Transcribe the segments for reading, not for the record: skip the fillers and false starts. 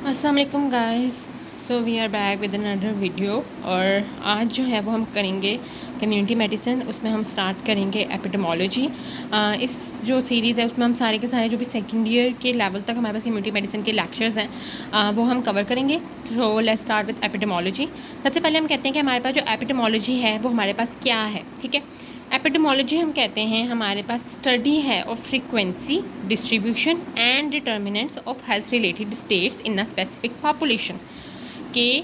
अस्सलाम वालेकुम guys. So we are back with another video. और आज जो है वो हम करेंगे कम्युनिटी मेडिसिन। उसमें हम स्टार्ट करेंगे एपिडेमोलॉजी। इस जो सीरीज़ है उसमें हम सारे के सारे जो भी सेकेंड ईयर के लेवल तक हमारे पास कम्युनिटी मेडिसिन के लेक्चर्स हैं वो हम कवर करेंगे। So let's start with epidemiology. सबसे पहले हम कहते हैं कि हमारे पास जो एपिडेमोलॉजी है वो हमारे पास क्या है। ठीक है, एपिडेमोलॉजी हम कहते हैं हमारे पास स्टडी है of frequency, distribution and determinants of health related states in a specific population. कि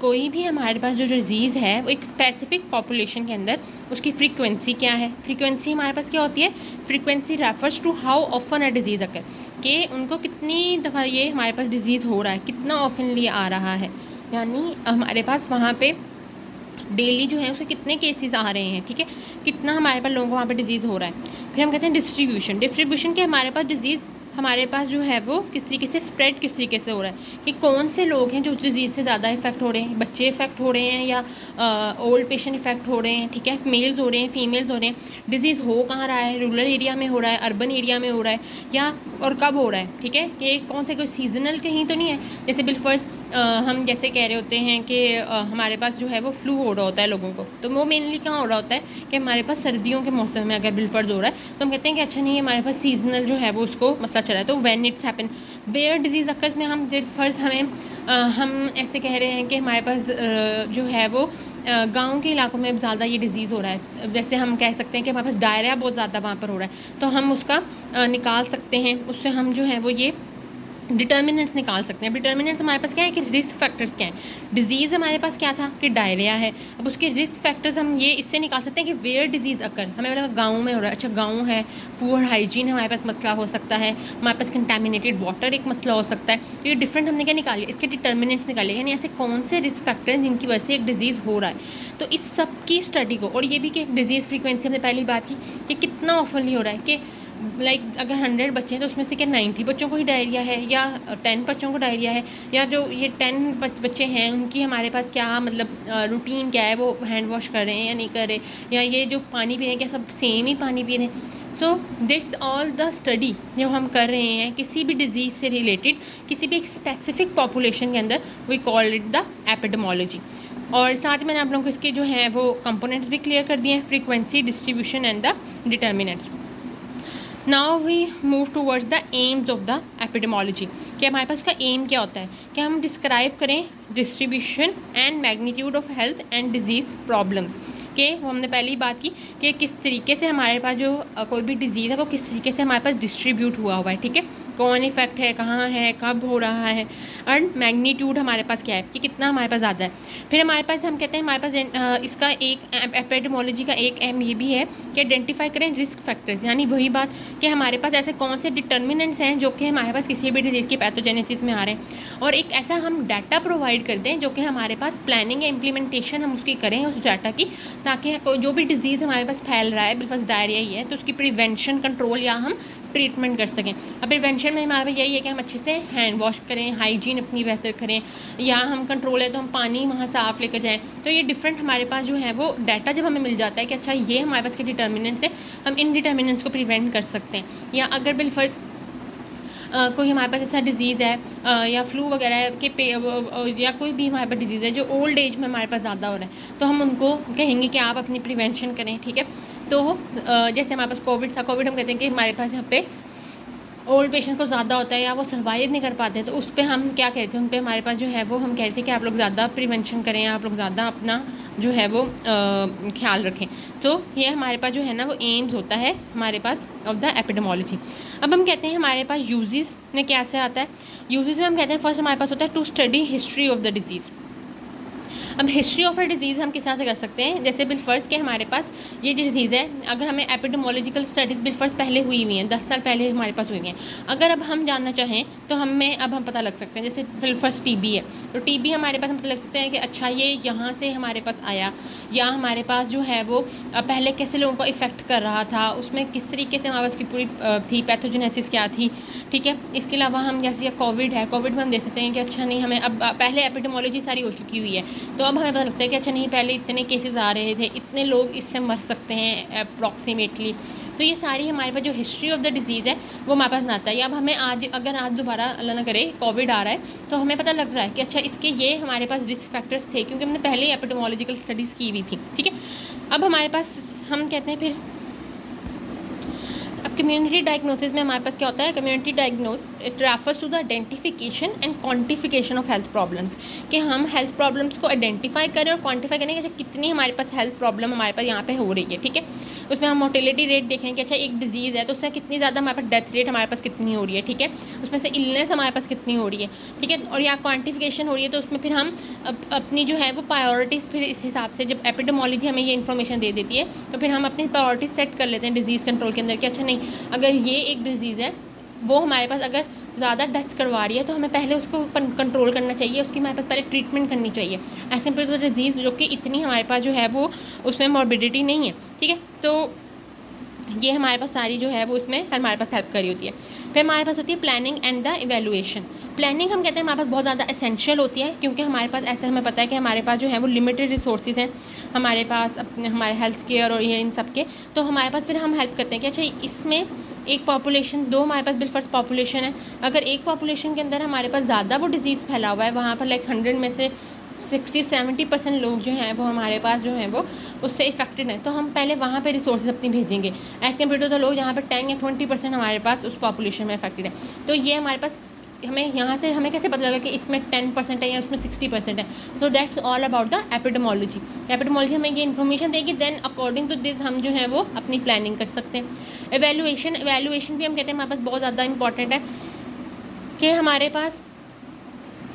कोई भी हमारे पास जो डिजीज़ है वो एक स्पेसिफिक पॉपुलेशन के अंदर उसकी फ्रीक्वेंसी क्या है। फ्रीक्वेंसी हमारे पास क्या होती है? Frequency refers to how often a disease occur, कि उनको कितनी दफ़ा ये हमारे पास डिजीज़ हो रहा है, कितना ऑफनली आ रहा है, यानी हमारे पास वहाँ पे डेली जो है उसके कितने केसेस आ रहे हैं। ठीक है, कितना हमारे पास लोगों को वहाँ पे डिजीज़ हो रहा है। फिर हम कहते हैं डिस्ट्रीब्यूशन। डिस्ट्रीब्यूशन के हमारे पास डिजीज़ हमारे पास जो है वो किस तरीके से स्प्रेड किस तरीके से हो रहा है, कि कौन से लोग हैं जो उस डिज़ीज़ से ज़्यादा इफेक्ट हो रहे हैं। बच्चे इफेक्ट हो रहे हैं या ओल्ड पेशेंट इफेक्ट हो रहे हैं। ठीक है, मेल्स हो रहे हैं, फीमेल्स हो रहे हैं। डिजीज़ हो कहाँ रहा है? रूरल एरिया में हो रहा है, अर्बन एरिया में हो रहा है, या और कब हो रहा है। ठीक है, कि कौन से कोई सीजनल कहीं तो नहीं है। जैसे बिलफर्ज हम जैसे कह रहे होते हैं कि हमारे पास जो है वो फ्लू हो रहा होता है लोगों को, तो वो मेनली कहाँ हो रहा होता है कि हमारे पास सर्दियों के मौसम में अगर बिलफर्ज हो रहा है तो हम कहते हैं कि अच्छा नहीं, हमारे पास सीजनल जो है वो उसको मसला चल रहा है। तो when it's happen where disease occurs में हम बिलफर्ज हम ऐसे कह रहे हैं कि हमारे पास जो है वो गांव के इलाकों में ज़्यादा ये डिज़ीज़ हो रहा है। जैसे हम कह सकते हैं कि हमारे पास डायरिया बहुत ज़्यादा वहाँ पर हो रहा है, तो हम उसका निकाल सकते हैं, उससे हम जो है वो ये डिटर्मिनेंट्स निकाल सकते हैं। डिटर्मिनेंट्स हमारे पास क्या है कि रिस्क फैक्टर्स क्या हैं। डिजीज़ हमारे पास क्या था कि डायरिया है, अब उसके रिस्क फैक्टर्स हम ये इससे निकाल सकते हैं कि वेयर डिजीज़ अकर। हमें लगा गाँव में हो रहा है, अच्छा गाँव है, पुअर हाइजीन हमारे पास मसला हो सकता है, हमारे पास कंटेमिनेटेड वाटर एक मसला हो सकता है। तो ये डिफरेंट हमने क्या निकाले, इसके डिटर्मिनेंट्स निकाले, यानी ऐसे कौन से रिस्क फैक्टर हैं जिनकी वजह से एक डिजीज़ हो रहा है। तो इस सब की स्टडी को, और ये भी कि डिजीज़ फ्रीक्वेंसी हमने पहली बात की कि कितना ऑफनली हो रहा है, कि अगर 100 बच्चे हैं तो उसमें से क्या 90 बच्चों को ही डायरिया है, या 10 बच्चों को डायरिया है, या जो ये 10 बच्चे हैं उनकी हमारे पास क्या मतलब रूटीन क्या है, वो हैंड वॉश कर रहे हैं या नहीं कर रहे, या ये जो पानी पी रहे हैं क्या सब सेम ही पानी पी रहे हैं। So that's all the study जो हम कर रहे हैं किसी भी डिजीज़ से रिलेटेड किसी भी एक स्पेसिफिक पॉपुलेशन के अंदर, we call it the epidemiology. और साथ ही मैंने आप लोगों को इसके जो हैं वो कंपोनेंट्स भी क्लियर कर दिए हैं, frequency, distribution and the determinants. Now we move towards the aims of the epidemiology, कि हमारे पास उसका एम क्या होता है कि हम डिस्क्राइब करें distribution and magnitude of health and disease problems. कि वो हमने पहले ही बात की कि किस तरीके से हमारे पास जो कोई भी डिजीज़ है वो किस तरीके से हमारे पास डिस्ट्रीब्यूट हुआ है। ठीक है, कौन इफेक्ट है, कहाँ है, कब हो रहा है, और मैग्नीट्यूड हमारे पास क्या है कि कितना हमारे पास ज़्यादा है। फिर हमारे पास हम कहते हैं हमारे पास इसका एक एपिडेमोलॉजी का एक एम ये भी है कि आइडेंटिफाई करें रिस्क फैक्टर्स, यानी वही बात कि हमारे पास ऐसे कौन से डिटर्मिनेंट्स हैं जो कि हमारे पास किसी भी डिजीज़ की पैथोजेनेसिस में आ रहे हैं, और एक ऐसा हम डाटा प्रोवाइड कर दें जो कि हमारे पास प्लानिंग या इम्प्लीमेंटेशन हम उसकी करें उस डाटा की, ताकि जो भी डिजीज़ हमारे पास फैल रहा है, बिल्कुल डायरिया ही है, तो उसकी प्रिवेंशन, कंट्रोल या हम ट्रीटमेंट कर सकें। अब प्रिवेंशन में हमारे यही है कि हम अच्छे से हैंड वॉश करें, हाइजीन अपनी बेहतर करें, या हम कंट्रोल है तो हम पानी वहाँ साफ़ लेकर जाएं। तो ये डिफरेंट हमारे पास जो है वो डाटा जब हमें मिल जाता है कि अच्छा ये हमारे पास के डिटर्मिनेंट्स है, हम इन डिटर्मिनेंट्स को प्रिवेंट कर सकते हैं। या अगर बिलफर्ज कोई हमारे पास ऐसा डिज़ीज़ है या फ्लू वगैरह के या कोई भी हमारे पास डिज़ीज़ है जो ओल्ड एज में हमारे पास ज़्यादा हो रहा है, तो हम उनको कहेंगे कि आप अपनी प्रिवेंशन करें। ठीक है, तो जैसे हमारे पास कोविड था, कोविड हम कहते हैं कि हमारे पास यहाँ पे ओल्ड पेशेंट को ज़्यादा होता है या वो सर्वाइव नहीं कर पाते हैं, तो उस पर हम क्या कहते हैं, उन पर हमारे पास जो है वो हम कहते हैं कि आप लोग ज़्यादा प्रिवेंशन करें, आप लोग ज़्यादा अपना जो है वो ख्याल रखें। तो ये हमारे पास जो है ना वो एम्स होता है हमारे पास ऑफ द एपिडेमोलॉजी। अब हम कहते हैं हमारे पास यूजेस में क्या से आता है। यूजेस में हम कहते हैं फर्स्ट हमारे पास होता है to study history of the disease. अब हिस्ट्री ऑफ अ डिजीज़ हम किस तरह से कर सकते हैं, जैसे बिलफर्ज के हमारे पास ये डिजीज़ है, अगर हमें एपिडेमोलॉजिकल स्टडीज़ बिलफर्ज पहले हुई हुई हैं, 10 साल पहले हमारे पास हुई हैं, अगर अब हम जानना चाहें तो हम पता लग सकते हैं। जैसे बिलफर्ज टीबी है, तो टीबी हमारे पास हम पता लग सकते हैं कि अच्छा ये यहाँ से हमारे पास आया, या हमारे पास जो है वो पहले कैसे लोगों को इफ़ेक्ट कर रहा था, उसमें किस तरीके से हमारे पास की पूरी थी पैथोजेनेसिस क्या थी। ठीक है, इसके अलावा हम जैसे कोविड है, कोविड में हम देख सकते हैं कि अच्छा नहीं, हमें अब पहले एपिडेमोलॉजी सारी हो चुकी हुई है, तो अब हमें पता लगता है कि अच्छा नहीं, पहले इतने केसेस आ रहे थे, इतने लोग इससे मर सकते हैं अप्रॉक्सीमेटली। तो ये सारी हमारे पास जो हिस्ट्री ऑफ द डिजीज़ है वो हमारे पास आता है। अब हमें अगर आज दोबारा अल्लाह ना करे कोविड आ रहा है तो हमें पता लग रहा है कि अच्छा इसके ये हमारे पास रिस्क फैक्टर्स थे, क्योंकि हमने पहले ही एपिडेमोलॉजिकल स्टडीज़ की हुई थी, ठीक है। अब हमारे पास हम कहते हैं फिर अब कम्युनिटी डायग्नोसिस में हमारे पास क्या होता है, community diagnosis it refers to the identification and quantification of health problems, कि हम हेल्थ प्रॉब्लम्स को आइडेंटिफाई करें और क्वांटिफाई करें कि अच्छा कितनी हमारे पास हेल्थ प्रॉब्लम हमारे पास यहाँ पे हो रही है, ठीक है। उसमें हम मोर्टेलिटी रेट देख रहे हैं कि अच्छा एक डिजीज़ है तो उससे कितनी ज़्यादा हमारे पास डेथ रेट हमारे पास कितनी हो रही है, ठीक है। उसमें से इलनेस हमारे पास कितनी हो रही है, ठीक है। और या क्वान्टिफिकेशन हो रही है तो उसमें फिर हम अपनी जो है वो प्रायोरिटीज़ फिर इस हिसाब से, जब एपिडेमोलॉजी हमें ये इन्फॉर्मेशन दे देती है तो फिर हम अपनी प्रायोरिटीज सेट कर लेते हैं डिजीज़ कंट्रोल के अंदर कि अच्छा नहीं, अगर ये एक डिजीज़ है वो हमारे पास अगर ज़्यादा डेथ्स करवा रही है तो हमें पहले उसको कंट्रोल करना चाहिए, उसकी हमारे पास पहले ट्रीटमेंट करनी चाहिए। ऐसे पर तो डिजीज़ जो कि इतनी हमारे पास जो है वो उसमें मॉर्बिडिटी नहीं है, ठीक है। तो ये हमारे पास सारी जो है वो उसमें हमारे पास हेल्प करी होती है। फिर हमारे पास होती है planning and the evaluation. Planning हम कहते हैं हमारे पास बहुत ज़्यादा एसेंशियल होती है, क्योंकि हमारे पास ऐसा हमें पता है कि हमारे पास जो है वो लिमिटेड रिसोर्सेज हैं हमारे पास अपने हमारे हेल्थ केयर और ये इन सब के। तो हमारे पास फिर हम हेल्प करते हैं कि अच्छा इसमें एक पॉपुलेशन, दो हमारे पास बिलफर्ज पॉपुलेशन है, अगर एक पॉपुलेशन के अंदर हमारे पास ज़्यादा वो डिजीज़ फैला हुआ है, वहाँ पर लाइक 100 में से 60-70% लोग जो हैं वो हमारे पास जो हैं वो उससे इफेक्टेड हैं, तो हम पहले वहाँ पे रिसोर्सेज अपनी भेजेंगे एज़ कम्पेयर टू द लोग जहाँ पर 10 या 20% हमारे पास उस पॉपुलेशन में इफेक्टेड है। तो ये हमारे पास हमें यहाँ से हमें कैसे पता लगा कि इसमें 10% है या उसमें 60% है। So that's all about the epidemiology. Epidemiology हमें ये इन्फॉर्मेशन देगी, देन अकॉर्डिंग टू दिस हम जो है वो अपनी प्लानिंग कर सकते हैं। एवेल्यूएशन भी हम कहते हैं हमारे पास बहुत ज़्यादा इंपॉर्टेंट है कि हमारे पास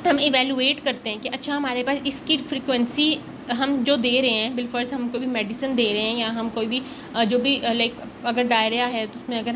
हम इवेलुएट करते हैं कि अच्छा हमारे पास इसकी फ्रीक्वेंसी हम जो दे रहे हैं, बिलफर्ज हम कोई भी मेडिसिन दे रहे हैं या हम कोई भी जो भी लाइक अगर डायरिया है तो उसमें अगर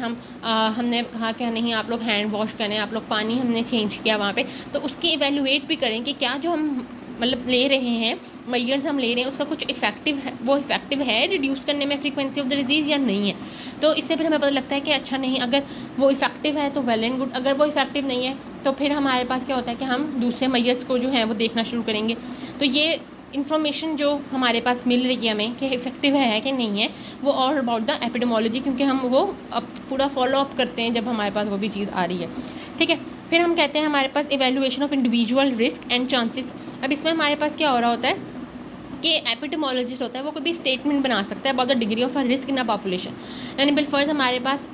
हमने कहा कि नहीं आप लोग हैंड वॉश करें, आप लोग पानी हमने चेंज किया वहाँ पे, तो उसकी इवेलुएट भी करें कि क्या जो हम मतलब ले रहे हैं मेजर्स हम ले रहे हैं उसका कुछ इफेक्टिव है, वो इफेक्टिव है रिड्यूस करने में फ्रीक्वेंसी ऑफ द डिजीज़ या नहीं है। तो इससे फिर हमें पता लगता है कि अच्छा नहीं, अगर वो इफेक्टिव है तो वेल एंड गुड, अगर वो इफेक्टिव नहीं है तो फिर हमारे पास क्या होता है कि हम दूसरे मेजर्स को जो है वो देखना शुरू करेंगे। तो ये इन्फॉर्मेशन जो हमारे पास मिल रही है हमें कि इफेक्टिव है कि नहीं है, वो ऑल अबाउट द एपिडेमोलॉजी, क्योंकि हम वो अब पूरा फॉलो अप करते हैं जब हमारे पास वो भी चीज़ आ रही है, ठीक है। फिर हम कहते हैं हमारे पास evaluation of individual risk and chances. अब इसमें हमारे पास क्या हो रहा होता है कि एपिडेमोलॉजिस्ट होता है वो कोई भी स्टेटमेंट बना सकता है about the degree of a risk in a population. यानी बिलफर्ज हमारे पास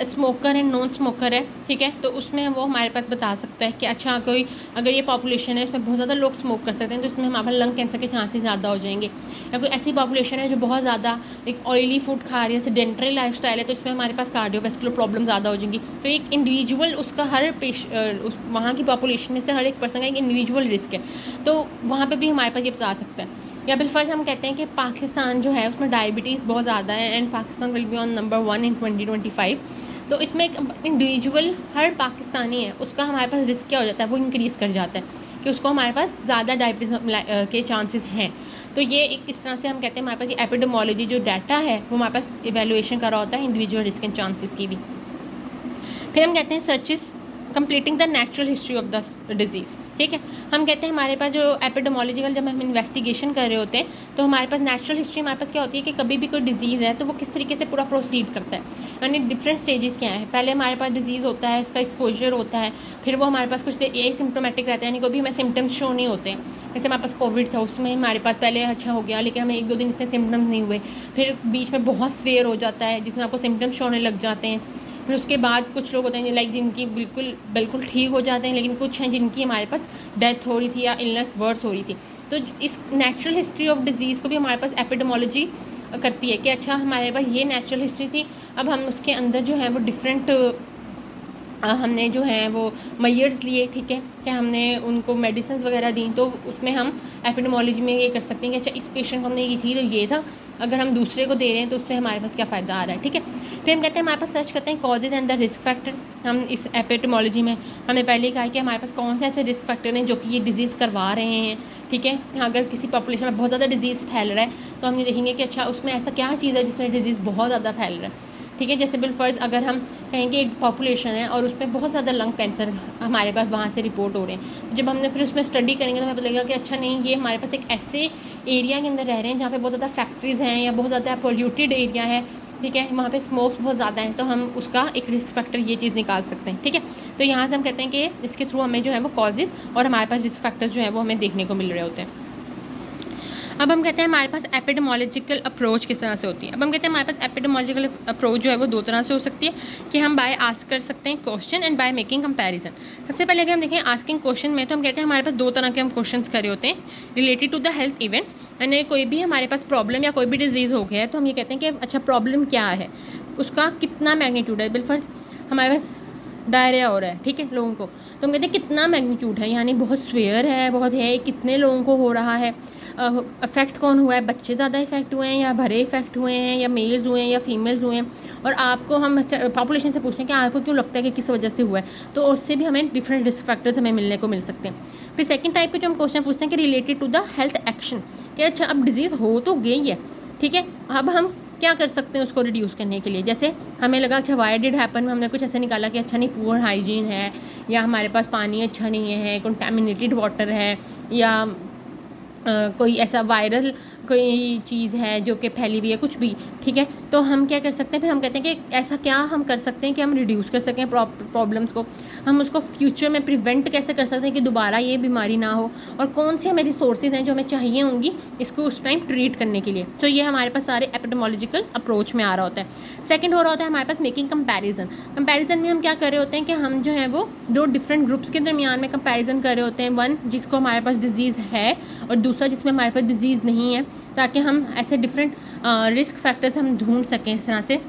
स्मोकर एंड नॉन स्मोकर है, ठीक है, तो उसमें वो हमारे पास बता सकता है कि अच्छा कोई अगर ये पॉपुलेशन है इसमें बहुत ज़्यादा लोग स्मोक कर सकते हैं तो इसमें हमारे पास लंग कैंसर के चांसेस ज़्यादा हो जाएंगे। या कोई ऐसी पॉपुलेशन है जो बहुत ज़्यादा एक ऑयली फूड खा रही है, सेडेंटरी लाइफस्टाइल है, तो इसमें हमारे पास कार्डियोवैस्कुलर प्रॉब्लम ज़्यादा हो जाएंगी। तो एक इंडिविजुअल उसका उस वहाँ की पॉपुलेशन में से हर एक पर्सन का एक इंडिविजुअल रिस्क है, तो वहाँ पर भी हमारे पास ये बता सकता है। या बिलफर्ज हम कहते हैं कि पाकिस्तान जो है उसमें डायबिटीज़ बहुत ज़्यादा है and Pakistan will be on number 1 इन 2025। तो इसमें एक इंडिविजुअल हर पाकिस्तानी है उसका हमारे पास रिस्क क्या हो जाता है, वो इंक्रीज़ कर जाता है कि उसको हमारे पास ज़्यादा डायबिटीज़ के चांसेस हैं। तो ये एक इस तरह से हम कहते हैं हमारे पास ये एपिडेमोलॉजी जो डाटा है वो हमारे पास इवेल्युएशन कर रहा होता है इंडिविजुअल रिस्क एंड चांसेस की भी। फिर हम कहते हैं searches completing the natural history of the disease, ठीक है। हम कहते हैं हमारे पास जो एपिडेमोलॉजिकल जब हम इन्वेस्टिगेशन कर रहे होते हैं तो हमारे पास नेचुरल हिस्ट्री हमारे पास क्या होती है कि कभी भी कोई डिजीज़ है तो वो किस तरीके से पूरा प्रोसीड करता है, यानी डिफरेंट स्टेजेस क्या है। पहले हमारे पास डिजीज़ होता है, इसका एक्सपोजर होता है, फिर वो हमारे पास कुछ देर ए सिम्टोमेटिक रहता है, यानी कोई भी हमें सिम्टम्स शो नहीं होते हैं। जैसे हमारे पास कोविड था उसमें हमारे पास पहले अच्छा हो गया लेकिन हमें 1-2 दिन इतने सिम्टम्स नहीं हुए, फिर बीच में बहुत फेयर हो जाता है जिसमें आपको सिम्टम्स शो होने लग जाते हैं। फिर उसके बाद कुछ लोग होते हैं लाइक जिनकी बिल्कुल ठीक हो जाते हैं, लेकिन कुछ हैं जिनकी हमारे पास डेथ हो रही थी या इलनेस वर्स हो रही थी। तो इस नेचुरल हिस्ट्री ऑफ डिजीज़ को भी हमारे पास एपिडेमोलॉजी करती है कि अच्छा हमारे पास ये नेचुरल हिस्ट्री थी, अब हम उसके अंदर जो है वो डिफरेंट हमने जो है वो मेजर्स लिए, ठीक है, क्या हमने उनको मेडिसिन वगैरह दी, तो उसमें हम एपिडेमोलॉजी में ये कर सकते हैं कि अच्छा इस पेशेंट को हमने ये थी तो ये था, अगर हम दूसरे को दे रहे हैं तो उससे हमारे पास क्या फ़ायदा आ रहा है, ठीक है। फिर हम कहते हैं हमारे पास सर्च करते हैं causes and the risk factors. हम इस एपिडेमोलॉजी में हमने पहले ही कहा कि हमारे पास कौन से ऐसे रिस्क फैक्टर हैं जो कि ये डिजीज़ करवा रहे हैं, ठीक है। अगर किसी पॉपुलेशन में बहुत ज़्यादा डिजीज़ फैल रहा है तो हम ये देखेंगे कि अच्छा उसमें ऐसा क्या चीज़ है जिसमें डिजीज़ बहुत ज़्यादा फैल रहा है, ठीक है। जैसे बिलफर्ज अगर हम कहेंगे एक पॉपुलेशन है और उसमें बहुत ज़्यादा लंग कैंसर हमारे पास वहाँ से रिपोर्ट हो रहे हैं, जब हमने फिर उसमें स्टडी करेंगे तो हमें पता लगेगा कि अच्छा नहीं, ये हमारे पास एक ऐसे एरिया के अंदर रह रहे हैं जहाँ पे बहुत ज़्यादा फैक्ट्रीज़ हैं या बहुत ज़्यादा पोल्यूटेड एरिया है, ठीक है, वहाँ पे स्मोक्स बहुत ज़्यादा है, तो हम उसका एक रिस्क फैक्टर ये चीज़ निकाल सकते हैं। ठीक है, तो यहाँ से हम कहते हैं कि इसके थ्रू हमें जो है वो कॉजेज़ और हमारे पास रिस्क फैक्टर जो है वो हमें देखने को मिल रहे होते हैं। अब हम कहते हैं हमारे पास एपिडेमोलॉजिकल अप्रोच किस तरह से होती है। अब हम कहते हैं हमारे पास एपिडेमोलॉजिकल अप्रोच जो है वो दो तरह से हो सकती है कि हम बाय आस्क कर सकते हैं question and by making comparison. सबसे पहले अगर हम देखें आस्किंग क्वेश्चन में, तो हम कहते हैं हमारे पास दो तरह के हम क्वेश्चन करे होते हैं related to the health events. यानी कोई भी हमारे पास प्रॉब्लम या कोई भी डिजीज़ हो गया है, तो हम ये कहते हैं कि अच्छा प्रॉब्लम क्या है, उसका कितना मैग्नीट्यूड है। बिलफर्ज हमारे पास डायरिया हो रहा है, ठीक है, लोगों को, तो हम कहते हैं कितना मैग्नीट्यूड है, यानी बहुत स्वेयर है, बहुत है, कितने लोगों को हो रहा है, अफेक्ट कौन हुआ है, बच्चे ज़्यादा इफेक्ट हुए हैं या भरे इफेक्ट हुए हैं, या मेल्स हुए हैं या फीमेल्स हुए हैं। और आपको हम पॉपुलेशन से पूछते हैं कि आपको क्यों लगता है कि किस वजह से हुआ है, तो उससे भी हमें डिफरेंट रिस्क फैक्टर्स हमें मिलने को मिल सकते हैं। फिर सेकंड टाइप के जो हम क्वेश्चन पूछते हैं कि related to the health action, कि अच्छा अब डिजीज़ हो तो गई है, ठीक है, अब हम क्या कर सकते हैं उसको रिड्यूस करने के लिए। जैसे हमें लगा अच्छा वाई डिड हैपन में हमने कुछ ऐसे निकाला कि अच्छा नहीं पुअर हाइजीन है, या हमारे पास पानी अच्छा नहीं है, कंटामिनेटेड वाटर है, या कोई ऐसा वायरल कोई चीज़ है जो कि फैली हुई है, कुछ भी, ठीक है, तो हम क्या कर सकते हैं, फिर हम कहते हैं कि ऐसा क्या हम कर सकते हैं कि हम रिड्यूस कर सकें प्रॉब्लम्स को, हम उसको फ्यूचर में प्रिवेंट कैसे कर सकते हैं कि दोबारा ये बीमारी ना हो, और कौन सी हमें रिसोर्सेज हैं जो हमें चाहिए होंगी इसको उस टाइम ट्रीट करने के लिए। तो ये हमारे पास सारे एपिडेमोलॉजिकल अप्रोच में आ रहा होता है। सेकेंड हो रहा होता है हमारे पास मेकिंग कंपैरिजन। कंपैरिजन में हम क्या कर रहे होते हैं कि हम जो है वो दो डिफरेंट ग्रुप्स के दरमियान में कंपैरिजन कर रहे होते हैं, वन जिसको हमारे पास डिजीज़ है और दूसरा जिसमें हमारे पास डिजीज़ नहीं है, ताकि हम ऐसे डिफरेंट रिस्क फैक्टर्स हम ढूंढ सकें इस तरह से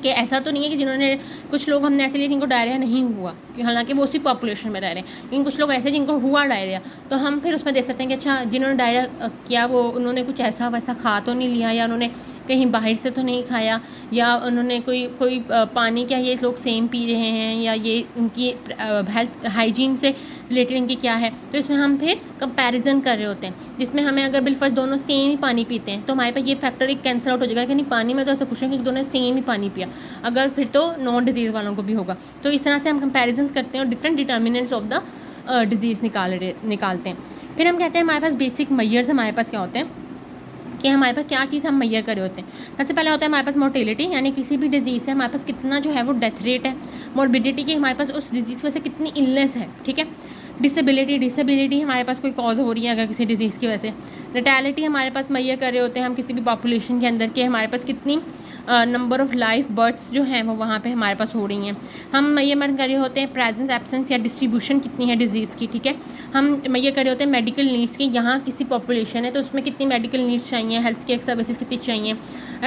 कि ऐसा तो नहीं है कि जिन्होंने, कुछ लोग हमने ऐसे लिए जिनको डायरिया नहीं हुआ, कि हालांकि वो उसी पॉपुलेशन में रह रहे हैं, लेकिन कुछ लोग ऐसे जिनको हुआ डायरिया, तो हम फिर उसमें देख सकते हैं कि अच्छा जिन्होंने डायरिया किया वो उन्होंने कुछ ऐसा वैसा खा तो नहीं लिया, या उन्होंने कहीं बाहर से तो नहीं खाया, या उन्होंने कोई पानी क्या ये लोग सेम पी रहे हैं, या ये उनकी हेल्थ हाइजीन से रिलेटेड इनकी क्या है। तो इसमें हम फिर कंपैरिजन कर रहे होते हैं, जिसमें हमें अगर बिलफर्ज दोनों सेम ही पानी पीते हैं तो हमारे पास ये फैक्टर एक कैंसिल आउट हो जाएगा कि नहीं पानी में तो ऐसा कुछ नहीं कि दोनों सेम ही पानी पिया, अगर फिर तो नॉन डिजीज़ वालों को भी होगा। तो इस तरह से हम कंपैरिजन करते हैं और different determinants of the disease निकालते हैं। फिर हम कहते हैं हमारे पास बेसिक मेजर्स हमारे पास क्या होते हैं कि हमारे पास क्या चीज़ हम मैयर करे होते हैं। सबसे पहले होता है हमारे पास मोर्टेलिटी, यानी किसी भी डिजीज़ से हमारे पास कितना जो है वो डेथ रेट है। मोर्बिडिटी की हमारे पास उस डिजीज़ वजह से कितनी इलनेस है, ठीक है। डिसेबिलिटी हमारे पास कोई कॉज हो रही है अगर किसी डिजीज़ की वजह से। नेटैलिटी हमारे पास मैयर कर रहे होते हैं हम किसी भी पॉपुलेशन के अंदर के हमारे पास कितनी नंबर ऑफ़ लाइफ बर्थ्स जो हैं वो वहाँ पे हमारे पास हो रही हैं। हम मेजरमेंट कर रहे होते हैं प्रेजेंस एब्सेंस या डिस्ट्रीब्यूशन कितनी है डिजीज़ की, ठीक है। हम मेजर कर रहे होते हैं मेडिकल नीड्स की, यहाँ किसी पॉपुलेशन है तो उसमें कितनी मेडिकल नीड्स चाहिए, हेल्थ केयर सर्विसेज कितनी चाहिए।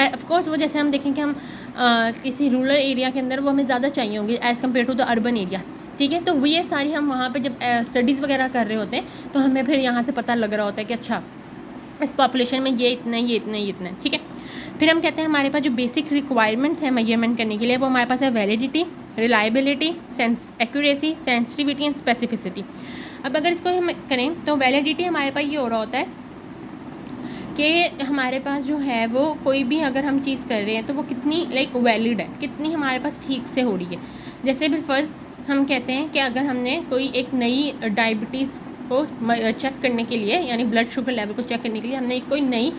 ऑफकोर्स वो जैसे हम देखें कि हम किसी रूरल एरिया के अंदर वो हमें ज़्यादा चाहिए होंगे as compared to the urban areas, ठीक है। तो वो ये सारी हम वहाँ पे जब स्टडीज़ वगैरह कर रहे होते हैं तो हमें फिर यहाँ से पता लग रहा होता है कि अच्छा इस पॉपुलेशन में ये इतना ये इतना ये इतना, ठीक है। फिर हम कहते हैं हमारे पास जो बेसिक रिक्वायरमेंट्स हैं मेजरमेंट करने के लिए वो हमारे पास है validity, reliability, accuracy, sensitivity and specificity. अब अगर इसको हम करें तो वैलिडिटी हमारे पास ये हो रहा होता है कि हमारे पास जो है वो कोई भी अगर हम चीज़ कर रहे हैं तो वो कितनी वैलिड है, कितनी हमारे पास ठीक से हो रही है। जैसे भी फर्स्ट हम कहते हैं कि अगर हमने कोई एक नई डायबिटीज़ को चेक करने के लिए, यानी ब्लड शुगर लेवल को चेक करने के लिए हमने कोई नई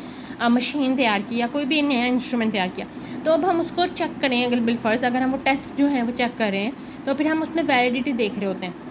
मशीन तैयार की या कोई भी नया इंस्ट्रूमेंट तैयार किया, तो अब हम उसको चेक करें अगर बिलफर्ज अगर हम वो टेस्ट जो है वो चेक कर रहे हैं तो फिर हम उसमें वैलिडिटी देख रहे होते हैं